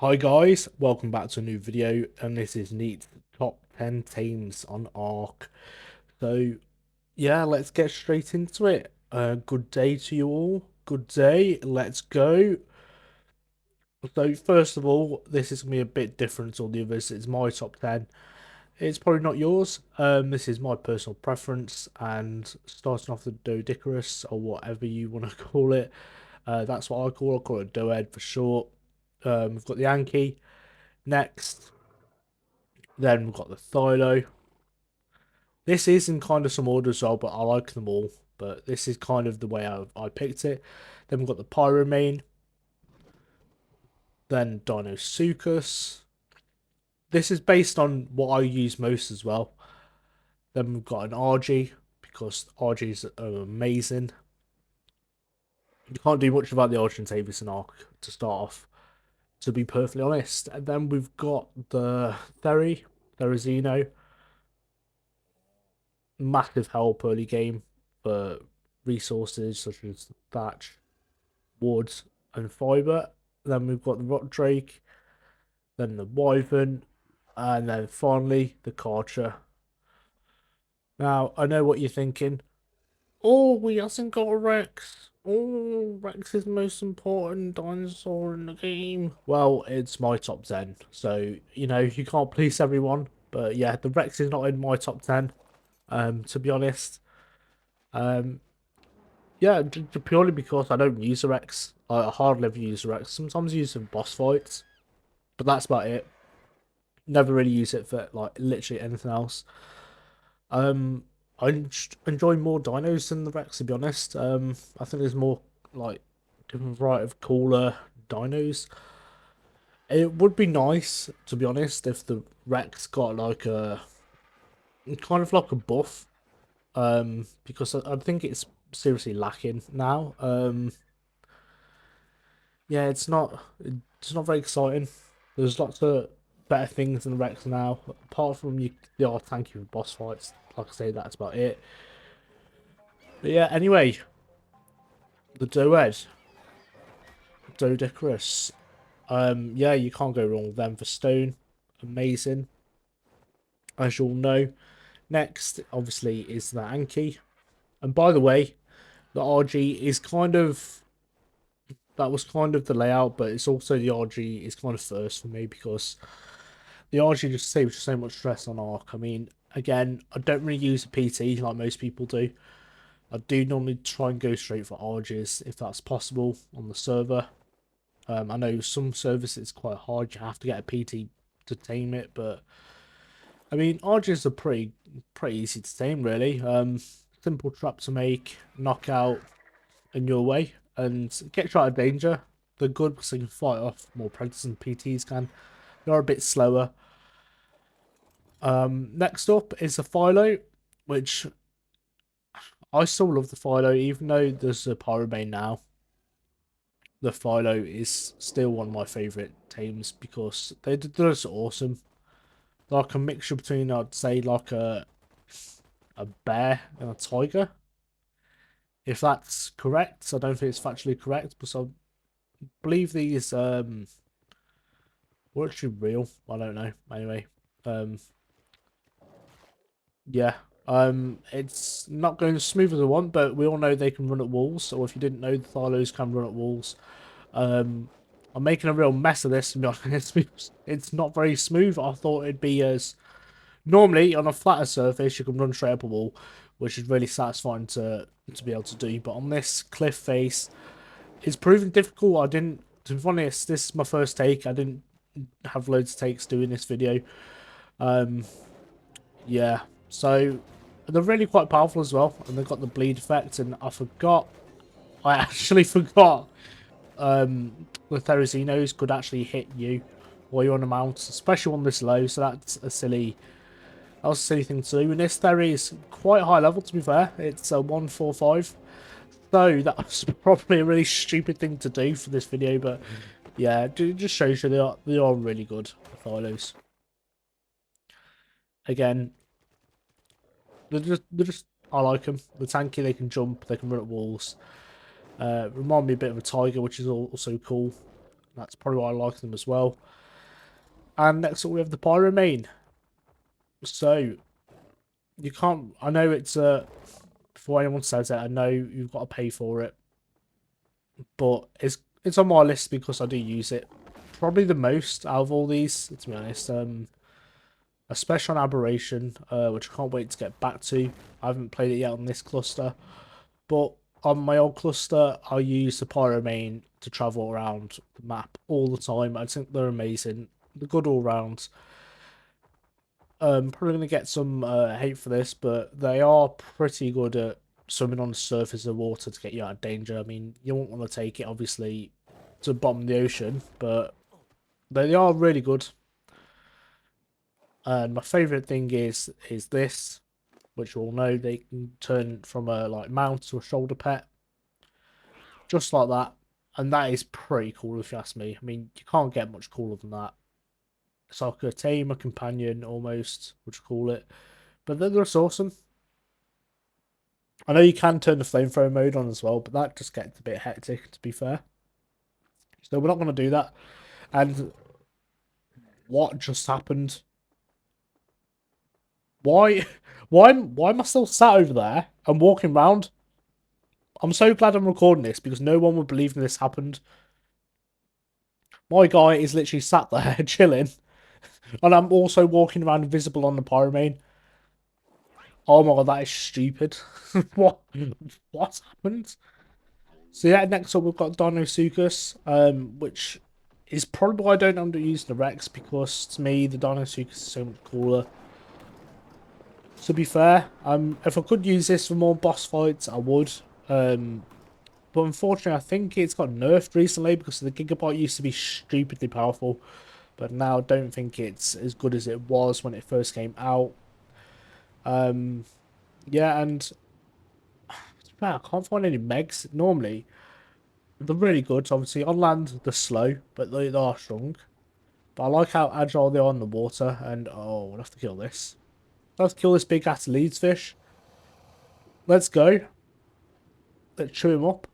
Hi guys, welcome back to a new video, and this is Neat's top 10 teams on Ark. So yeah, let's get straight into it. Good day to you all. Good day, let's go. So first of all, this is going to be a bit different to all the others. It's my top 10. It's probably not yours. This is my personal preference, and starting off the Doedicurus, or whatever you want to call it. That's what I call it Doed for short. We've got the Anky next. Then we've got the Thylo. This is in kind of some order as well, but I like them all. But this is kind of the way I picked it. Then we've got the Pyromane. Then Deinosuchus. This is based on what I use most as well. Then we've got an RG, because RGs are amazing. You can't do much about the Argentavis and Arc to start off, to be perfectly honest. And then we've got the Therizino. Massive help early game for resources such as thatch, wood, and fibre. Then we've got the rock drake, then the wyvern, and then finally the Carcher. Now I know what you're thinking. Oh, we hasn't got a Rex. Oh, Rex is the most important dinosaur in the game. Well, it's my top 10, so you know you can't please everyone. But yeah, the Rex is not in my top 10. To be honest. Um, Yeah, purely because I don't use the Rex. I hardly ever use the Rex. Sometimes I use it in boss fights, but that's about it. Never really use it for like literally anything else. Um, I enjoy more dinos than the Rex, to be honest. I think there's more like different variety of cooler dinos. It would be nice, to be honest, if the Rex got like a kind of like a buff. Because I think it's seriously lacking now. Yeah, it's not very exciting. There's lots of better things in the Rex now. Apart from you, they are tanky for boss fights. Like I say, that's about it. But yeah, anyway, the Doedicurus. Yeah, you can't go wrong with them for stone. Amazing, as you all know. Next, obviously, is the Anky. And by the way, the RG is kind of that was kind of the layout, but it's also the RG is kind of first for me because the RG just saves so much stress on Arc. I mean, again, I don't really use a PT like most people do. I do normally try and go straight for RGs if that's possible on the server. I know some servers it's quite hard. You have to get a PT to tame it, but I mean, RGs are pretty easy to tame, really. Simple trap to make, knockout, and your way, and get you out of danger. They're good because they can fight off more predators than PTs can. They are a bit slower. Next up is the Philo, which I still love the Philo, even though there's a Pyromane now. The Philo is still one of my favourite teams because they're just awesome. They're like a mixture between, I'd say, like a bear and a tiger. If that's correct, I don't think it's factually correct, but I believe these were actually real. I don't know. Anyway, um, yeah. It's not going as smooth as I want, but we all know they can run at walls. Or if you didn't know, the Thylos can run at walls. Um, I'm making a real mess of this, to be honest, because it's not very smooth. I thought it'd be as normally on a flatter surface you can run straight up a wall, which is really satisfying to be able to do. But on this cliff face, it's proven difficult. I didn't, to be honest, this is my first take. I didn't have loads of takes doing this video. Yeah, so they're really quite powerful as well, and they've got the bleed effect. And I actually forgot the Therizinos could actually hit you while you're on a mount, especially on this low. So that was a silly thing to do. And this Theri is quite high level, to be fair. It's a 145. So that was probably a really stupid thing to do for this video, but yeah, it just shows you they are really good, the Thylos. Again, they're just I like them. The tanky, they can jump, they can run at walls. Remind me a bit of a tiger, which is also cool. That's probably why I like them as well. And next up we have the Pyromane. So you can't. I know it's before anyone says it, I know you've got to pay for it, but it's on my list because I do use it probably the most out of all these. To be honest, especially on Aberration, which I can't wait to get back to. I haven't played it yet on this cluster, but on my old cluster, I use the Pyromane to travel around the map all the time. I think they're amazing. They're good all round. Probably going to get some hate for this, but they are pretty good at swimming on the surface of water to get you out of danger. I mean, you won't want to take it, obviously, to the bottom of the ocean, but they are really good. And my favourite thing is this, which you all know they can turn from a like mount to a shoulder pet, just like that. And that is pretty cool if you ask me. I mean, you can't get much cooler than that. It's like a tame, a companion almost, would you call it? But they're just awesome. I know you can turn the flamethrower mode on as well, but that just gets a bit hectic, to be fair. So we're not going to do that. And what just happened? Why am I still sat over there and walking around? I'm so glad I'm recording this because no one would believe this happened. My guy is literally sat there chilling, and I'm also walking around invisible on the Pyromane. Oh my god, that is stupid. What's happened? So yeah, next up we've got Deinosuchus, which is probably why I don't end up using the Rex, because to me the Deinosuchus is so much cooler. To be fair, if I could use this for more boss fights, I would. But unfortunately, I think it's got nerfed recently because the Gigabyte used to be stupidly powerful, but now I don't think it's as good as it was when it first came out. Yeah, and I can't find any Megs. Normally, they're really good. Obviously, on land, they're slow, but they are strong. But I like how agile they are in the water, and oh, we'll have to kill this. Let's kill this big ass leads fish. Let's go. Let's chew him up.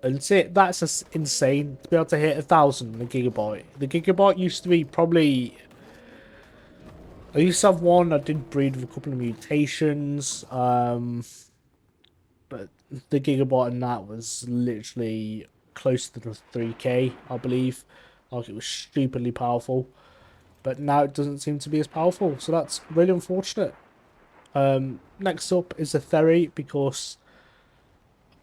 And see, that's just insane to be able to hit 1,000 in the Gigabyte. The Gigabyte used to be probably... I used to have one. I did breed with a couple of mutations. But the Gigabyte in that was literally close to the 3K, I believe. Like, it was stupidly powerful. But now it doesn't seem to be as powerful. So that's really unfortunate. Next up is the Theri, because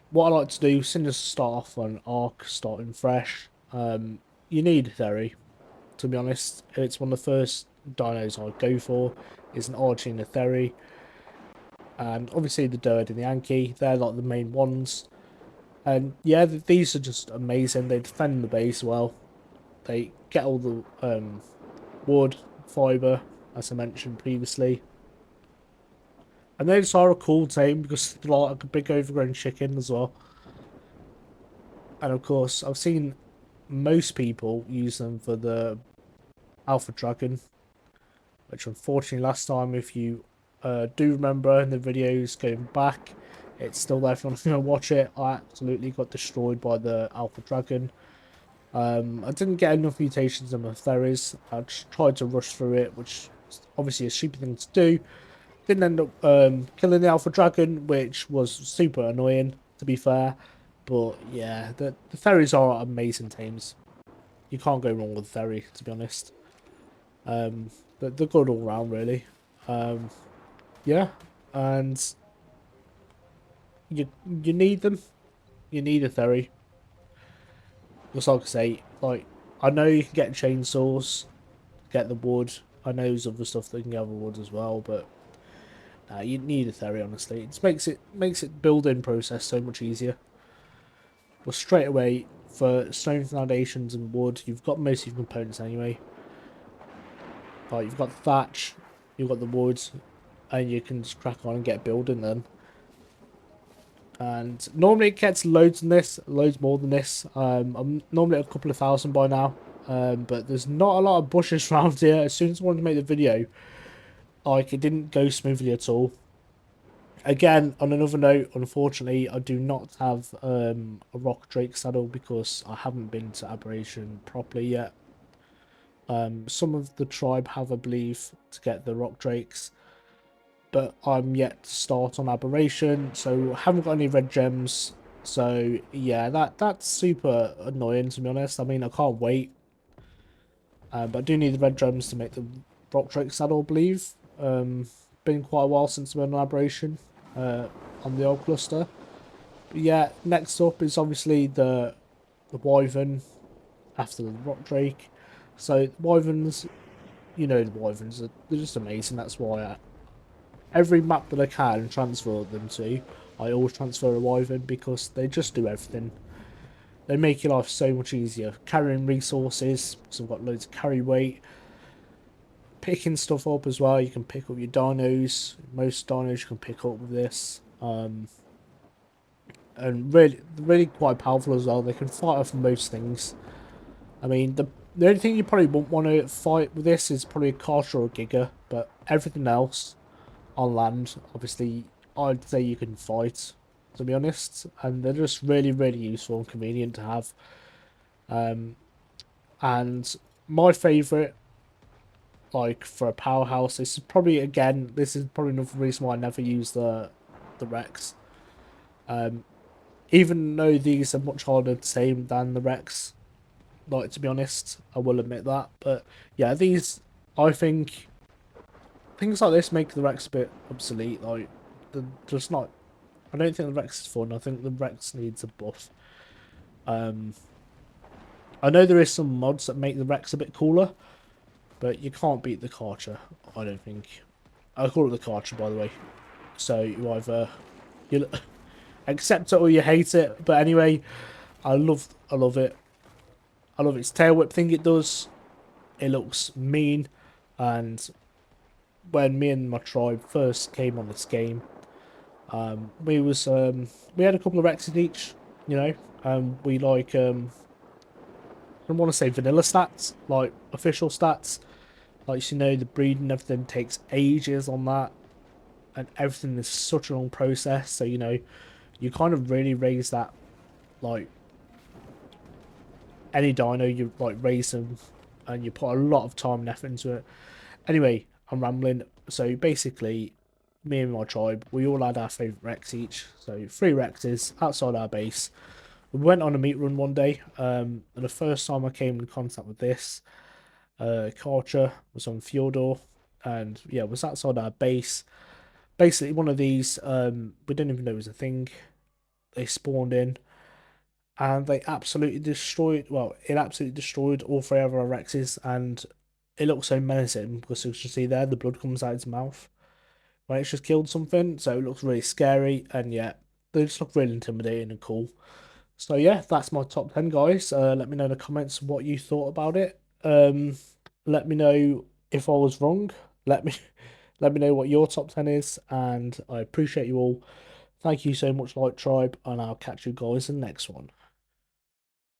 what I like to do, since to start off on Ark, starting fresh, you need Theri, to be honest. It's one of the first dinos I go for, is an Archie and a Theri. And obviously the Doed and the Anky, they're like the main ones. And yeah, these are just amazing. They defend the base well. They get all the wood, fibre, as I mentioned previously. And they just are a cool tame because they're like a big overgrown chicken as well. And of course, I've seen most people use them for the Alpha Dragon, which unfortunately last time, if you do remember in the videos going back, it's still there if you want to watch it. I absolutely got destroyed by the Alpha Dragon. I didn't get enough mutations in my Theris. I just tried to rush through it, which is obviously a stupid thing to do. Didn't end up killing the Alpha Dragon, which was super annoying, to be fair. But yeah, the Theris are amazing tames. You can't go wrong with Theri, to be honest. But they're good all round, really. Yeah, and you need them. You need a Theri. Just like I say, like, I know you can get chainsaws, get the wood. I know there's other stuff that can gather wood as well, but you need a Theri, honestly. It makes it building process so much easier. Well, straight away, for stone foundations and wood, you've got most of your components anyway. Like, you've got thatch, you've got the wood, and you can just crack on and get building then. And normally it gets loads in this, loads more than this. I'm normally at a couple of thousand by now. But there's not a lot of bushes around here. As soon as I wanted to make the video, like, it didn't go smoothly at all. again, on another note, unfortunately, I do not have a rock drake saddle because I haven't been to Aberration properly yet. Some of the tribe have, I believe, to get the rock drakes, but I'm yet to start on Aberration, so I haven't got any red gems. So yeah, that's super annoying, to be honest. I mean, I can't wait, but I do need the red gems to make the rock drake saddle, I believe. Been quite a while since I've been on Aberration on the old cluster. But yeah, next up is obviously the Wyvern after the rock drake. So Wyverns, you know, the Wyverns they're just amazing. That's why every map that I can transfer them to, I always transfer a Wyvern because they just do everything. They make your life so much easier. Carrying resources, because I've got loads of carry weight. Picking stuff up as well. You can pick up your dinos. Most dinos you can pick up with this. And really quite powerful as well. They can fight off most things. I mean, the only thing you probably won't want to fight with this is probably a Carcharodontosaurus or a Giga, but everything else on land, obviously, I'd say you can fight, to be honest, and they're just really useful and convenient to have. And my favourite, like for a powerhouse, this is probably another reason why I never use the Rex. Even though these are much harder to tame than the Rex, like, to be honest, I will admit that. But yeah, these, I think, things like this make the Rex a bit obsolete. Like, they're just not. I don't think the Rex is fun. I think the Rex needs a buff. I know there is some mods that make the Rex a bit cooler, but you can't beat the Karcher, I don't think. I call it the Karcher, by the way. So you either you accept it or you hate it. But anyway, I love it. I love its tail whip thing it does. It looks mean, and when me and my tribe first came on this game, we had a couple of Rexes each, you know. We like I don't want to say vanilla stats, like official stats. Like, you know, the breeding and everything takes ages on that, and everything is such a long process. So, you know, you kind of really raise that, like, any dino, you like raise them, and you put a lot of time and effort into it. Anyway, I'm rambling. So basically, me and my tribe, we all had our favourite Rex each. So 3 Rexes outside our base. We went on a meat run one day, and the first time I came in contact with this, Karcher was on Fjordor, and yeah, it was outside our base. Basically, one of these, we didn't even know it was a thing. They spawned in, and they absolutely destroyed. Well, it absolutely destroyed all 3 of our Rexes, and it looks so menacing because you can see there the blood comes out its mouth when it's just killed something. So it looks really scary, and yeah, they just look really intimidating and cool. So yeah, that's my top 10, guys. Let me know in the comments what you thought about it. Let me know if I was wrong. Let me let me know what your top 10 is, and I appreciate you all. Thank you so much, Light Tribe, and I'll catch you guys in the next one.